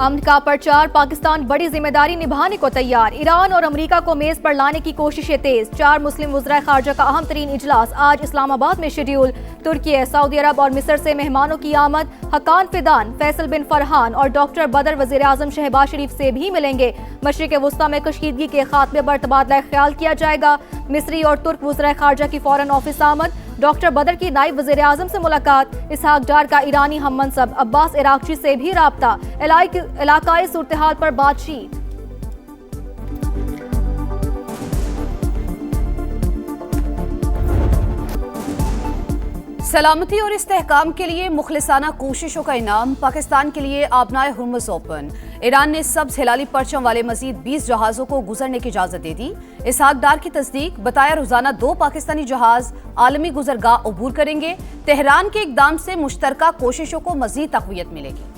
अमन का प्रचार, पाकिस्तान बड़ी जिम्मेदारी निभाने को तैयार। ईरान और अमेरिका को मेज पर लाने की कोशिशें तेज। 4 मुस्लिम वज़राए खारजा का अहम तरीन इजलास आज इस्लामाबाद में शेड्यूल। तुर्की, सऊदी अरब और मिस्र से मेहमानों की आमद। हकान फिदान, फैसल बिन फरहान और डॉक्टर बदर वज़ीर आज़म शहबाज शरीफ से भी मिलेंगे। मशरिक़ वुस्ता में कशीदगी के खात्मे पर तबादला ख्याल किया जाएगा। मिस्री और तुर्क वज़राए खारजा की फौरन ऑफिस आमद। डॉक्टर बदर की नायब वज़ीर आज़म से मुलाकात। इसहाक डार का ईरानी हम मनसब अब्बास इराक्ची से भी राब्ता। इलाकाई सूरत-ए-हाल पर बातचीत। सलामती और इस्तेहकाम के लिए मुखलिसाना कोशिशों का इनाम। पाकिस्तान के लिए आबनाए हुर्मुज़ ओपन। ईरान ने सब्ज हिलाली परचम वाले मजीद 20 जहाजों को गुजरने की इजाजत दे दी। इसहाक डार की तस्दीक, बताया रोजाना 2 पाकिस्तानी जहाज आलमी गुजरगाह अबूर करेंगे। तेहरान के इकदाम से मुश्तरका कोशिशों को मजीद तक़वियत मिलेगी।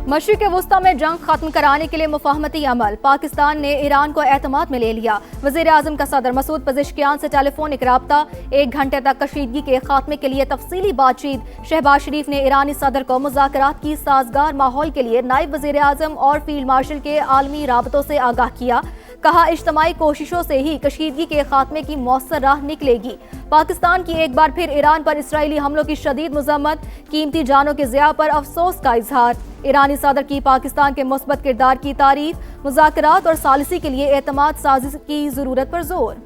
मशरिक़ वुस्ता में जंग खत्म कराने के लिए मुफाहमती अमल। पाकिस्तान ने ईरान को एतमाद में ले लिया। वज़ीर आज़म का सदर मसूद पज़ेश्कियान से टेलीफोनिक राब्ता। 1 घंटे तक कशीदगी के खात्मे के लिए तफसीली बातचीत। शहबाज शरीफ ने ईरानी सदर को मुज़ाकरात की साजगार माहौल के लिए नायब वज़ीर आज़म और फील्ड मार्शल के आलमी राबतों से आगाह किया। कहा, इज्तमाई कोशिशों से ही कशीदगी के खात्मे की मौसर राह निकलेगी। पाकिस्तान की एक बार फिर ईरान पर इसराइली हमलों की शदीद मजम्मत। कीमती जानों के ज़िया पर अफसोस का इजहार। ईरानी सदर की पाकिस्तान के मुस्बत किरदार की तारीफ। मुज़ाकरात और सालिसी के लिए एतमाद साजिश की जरूरत पर जोर।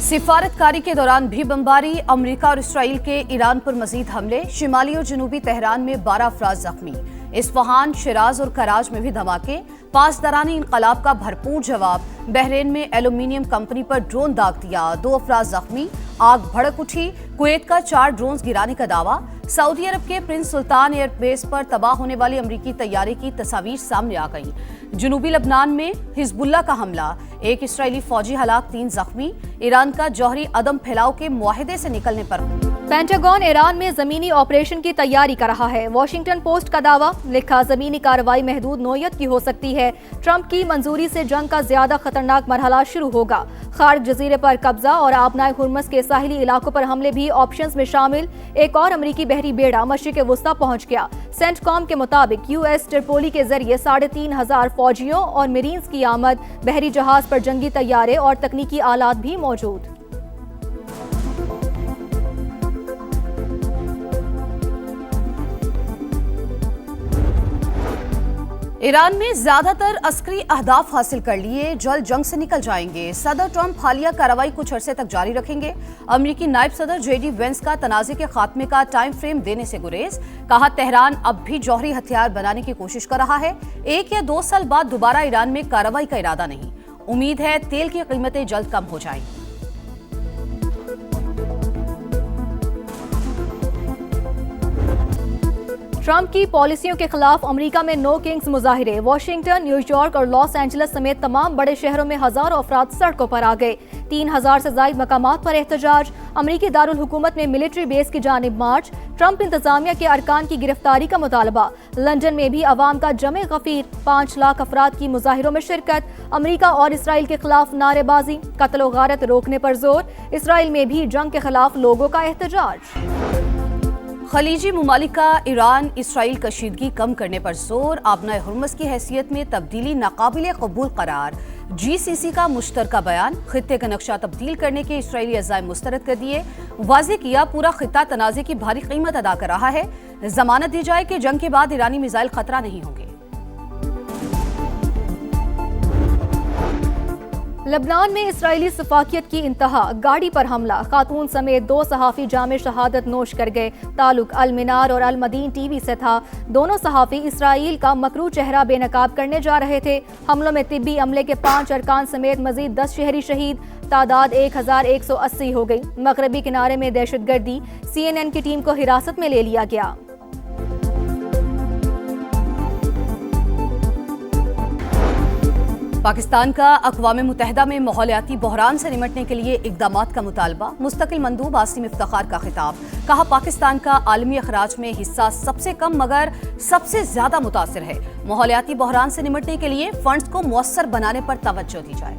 सिफारतकारी के दौरान भी बमबारी। अमेरिका और इसराइल के ईरान पर मजीद हमले। शिमाली और जनूबी तेहरान में 12 अफराद जख्मी। इस्फहान, शिराज और कराज में भी धमाके। पासदारानी इनकलाब का भरपूर जवाब। बहरीन में एल्यूमिनियम कंपनी पर ड्रोन दाग दिया, 2 अफराद जख्मी। आग भड़क उठी। कुवैत का 4 ड्रोन गिराने का दावा। सऊदी अरब के प्रिंस सुल्तान एयरबेस पर तबाह होने वाली अमरीकी तैयारे की तस्वीर सामने आ गई। जनूबी लबनान में हिजबुल्लाह का हमला। 1 इसराइली फौजी हलाक, 3 जख्मी। ईरान का जौहरी अदम फैलाव के मुआहदे से निकलने पर। पेंटागन ईरान में जमीनी ऑपरेशन की तैयारी कर रहा है। वॉशिंगटन पोस्ट का दावा। लिखा, जमीनी कार्रवाई महदूद नौयत की हो सकती है। ट्रंप की मंजूरी से जंग का ज्यादा खतरनाक मरहला शुरू होगा। खार्ग जजीरे पर कब्जा और आबनाए हुर्मुज़ के साहिली इलाकों पर हमले भी ऑप्शंस में शामिल। एक और अमरीकी बहरी बेड़ा मशरिक़ वुस्ता पहुंच गया। सेंटकॉम के मुताबिक यूएस ट्रिपोली के जरिए 3,500 फौजियों और मरीन्स की आमद। बहरी जहाज पर जंगी तैयारे और तकनीकी आलात भी मौजूद। ईरान में ज्यादातर अस्करी अहदाफ हासिल कर लिए, जल्द जंग से निकल जाएंगे। सदर ट्रंप हालिया कार्रवाई कुछ अरसे तक जारी रखेंगे। अमरीकी नायब सदर JD वेंस का तनाज़े के खात्मे का टाइम फ्रेम देने से गुरेज। कहा, तेहरान अब भी जौहरी हथियार बनाने की कोशिश कर रहा है। 1 या 2 साल बाद दोबारा ईरान में कार्रवाई का इरादा नहीं। उम्मीद है तेल की कीमतें जल्द कम हो जाएंगी। ट्रंप की पॉलिसियों के खिलाफ अमेरिका में नो किंग्स मुजाहिरे। वॉशिंगटन, न्यूयॉर्क और लॉस एंजलिस समेत तमाम बड़े शहरों में हजारों अफराद सड़कों पर आ गए। 3,000 से ज्यादा मकामात पर एहतजाज। अमरीकी दारुल हुकूमत में मिलिट्री बेस की जानिब मार्च। ट्रंप इंतजामिया के अरकान की गिरफ्तारी का मुतालबा। लंदन में भी अवाम का जमे गफीर। 5 लाख अफराद की मुजाहिरों में शिरकत। अमरीका और इसराइल के खिलाफ नारेबाजी। कत्ल व गारत रोकने पर जोर। इसराइल में भी जंग के खिलाफ लोगों का एहतजाज। खलीजी मुमालिक का ईरान इसराइल कशीदगी कम करने पर जोर। आबनाए हुर्मुज़ की हैसियत में तब्दीली नाकाबिले कबूल करार। GCC का मुश्तरका बयान। खित्ते का नक्शा तब्दील करने के इसराइली अज़ाइम मुस्तरद कर दिए। वाज़ेह किया, पूरा खित्ता तनाज़े की भारी कीमत अदा कर रहा है। जमानत दी जाए कि जंग के बाद ईरानी मिसाइल खतरा नहीं होंगे। लबनान में इसराइली सफाकियत की इंतहा। गाड़ी पर हमला। खातून समेत 2 सहाफ़ी जामे शहादत नोश कर गए। ताल्लुक अल मिनार और अल मदीन TV से था। दोनों सहाफ़ी इसराइल का मकरू चेहरा बेनकाब करने जा रहे थे। हमलों में तिब्बी अमले के 5 अरकान समेत मजीद 10 शहरी शहीद। तादाद 1180 हो गई। मगरबी किनारे में दहशतगर्दी। CNN की टीम को हिरासत में ले लिया गया। पाकिस्तान का अक़वाम मुत्तहिदा में माहौलियाती बहरान से निमटने के लिए इक़दामात का मुतालबा। मुस्तकिल मंदूब आसिम इफ्तिखार का खिताब। कहा, पाकिस्तान का आलमी अखराज में हिस्सा सबसे कम मगर सबसे ज्यादा मुतासिर है। माहौलियाती बहरान से निमटने के लिए फंड्स को मुअस्सर बनाने पर तवज्जो दी जाए।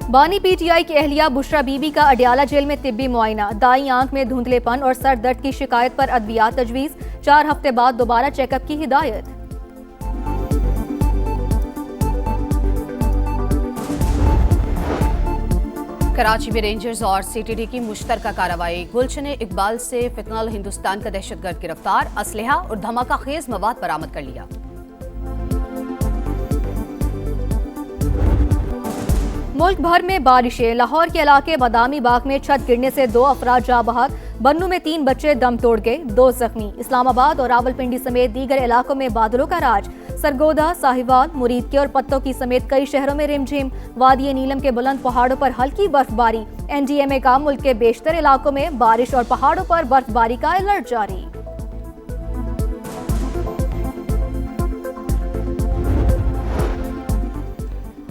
बानी पीटीआई की अहलिया बुशरा बीबी का अडयाला जेल में तिब्बी मुआयना, दाई आंख में धुंधलेपन और सर दर्द की शिकायत पर अद्वियात तजवीज, 4 हफ्ते बाद दोबारा चेकअप की हिदायत। कराची में रेंजर्स और सीटीडी की मुश्तरका कार्रवाई, गुलशन इकबाल से फितनल हिंदुस्तान का दहशतगर्द गिरफ्तार, असलहा और धमाका खेज मवाद बरामद कर लिया। मुल्क भर में बारिशें, लाहौर के इलाके बादामी बाग में छत गिरने से 2 अफराद जाँ बहक, बन्नू में 3 बच्चे दम तोड़ गए, 2 जख्मी। इस्लामाबाद और रावलपिंडी समेत दीगर इलाकों में बादलों का राज, सरगोदा, साहिवाल, मुरीदके और पत्तों की समेत कई शहरों में रिमझिम। वादी नीलम के बुलंद पहाड़ों पर हल्की बर्फबारी, एनडीएमए का मुल्क के बेशतर इलाकों में बारिश और पहाड़ों पर बर्फबारी का अलर्ट जारी।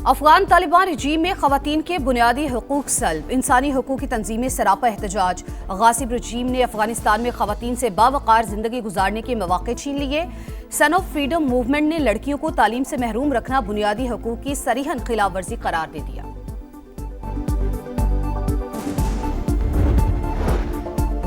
अफगान तालिबान रजीम में खवातीन के बुनियादी हकूक सल्ब, इंसानी हकूक की तंजीमें सरापा एहतजाज। गासिब रजीम ने अफगानिस्तान में खवातीन से बावकार जिंदगी गुजारने के मौके छीन लिए। सन ऑफ फ्रीडम मूवमेंट ने लड़कियों को तालीम से महरूम रखना बुनियादी हकूक की सरीहन खिलाफ वर्जी करार दे दिया।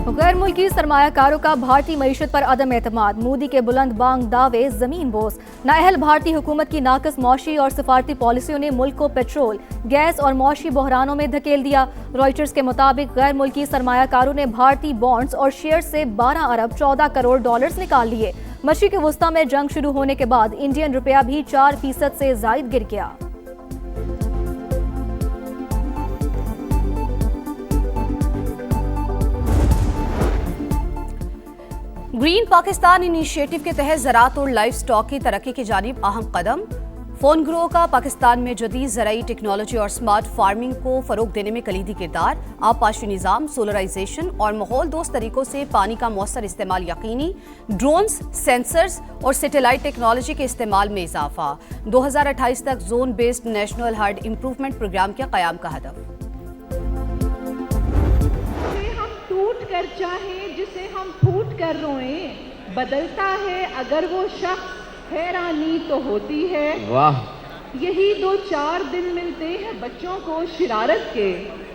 गैर मुल्की सरमायाकारों का भारतीय मईशत पर अदम एतमाद, मोदी के बुलंद बांग दावे जमीन बोस। नाअहल भारतीय हुकूमत की नाकस मौशी और सिफारती पॉलिसियों ने मुल्क को पेट्रोल, गैस और मौशी बहरानों में धकेल दिया। रॉयटर्स के मुताबिक गैर मुल्की सरमायाकारों ने भारतीय बॉन्ड्स और शेयर से 12 अरब 14 करोड़ डॉलर्स निकाल लिए। मशरिक वस्ता में जंग शुरू होने के बाद इंडियन रुपया भी 4% से जायद गिर गया। ग्रीन पाकिस्तान इनिशिएटिव के तहत ज़राअत और लाइफ स्टॉक की तरक्की की जानिब अहम कदम। फोन ग्रो का पाकिस्तान में जदीद ज़राई टेक्नोलॉजी और स्मार्ट फार्मिंग को फ़रोग देने में कलीदी किरदार। आबपाशी निज़ाम, सोलराइजेशन और माहौल दोस्त तरीकों से पानी का मौसर इस्तेमाल यकीनी। ड्रोन्स, सेंसर्स और सैटेलाइट टेक्नोलॉजी के इस्तेमाल में इजाफा। 2028 तक zone based national herd improvement programme के क़याम का हदफ। कर चाहे जिसे हम फूट कर रोएं, बदलता है अगर वो शख्स, हैरानी तो होती है। वाह, यही 2-4 दिन मिलते हैं बच्चों को शरारत के,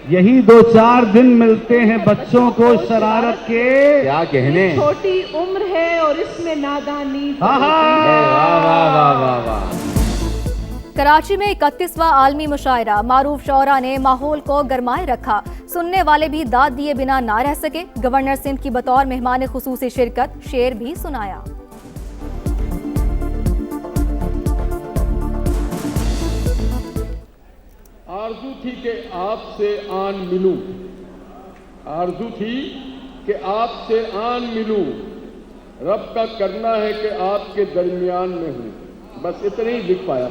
यही 2-4 दिन मिलते हैं बच्चों को शरारत के। क्या कहने, छोटी उम्र है और इसमें नादानी। वाह वाह वाह वाह वाह। कराची में 31वां आलमी मुशायरा, मारूफ शौरा ने माहौल को गरमाए रखा, सुनने वाले भी दाद दिए बिना ना रह सके। गवर्नर सिंध की बतौर मेहमान खुसूसी शिरकत, शेर भी सुनाया। आरज़ू थी कि आपसे आन मिलूं, आरज़ू थी कि आपसे आन मिलूं, रब का करना है कि आपके दरमियान में हूं। बस इतना ही लिख पाया।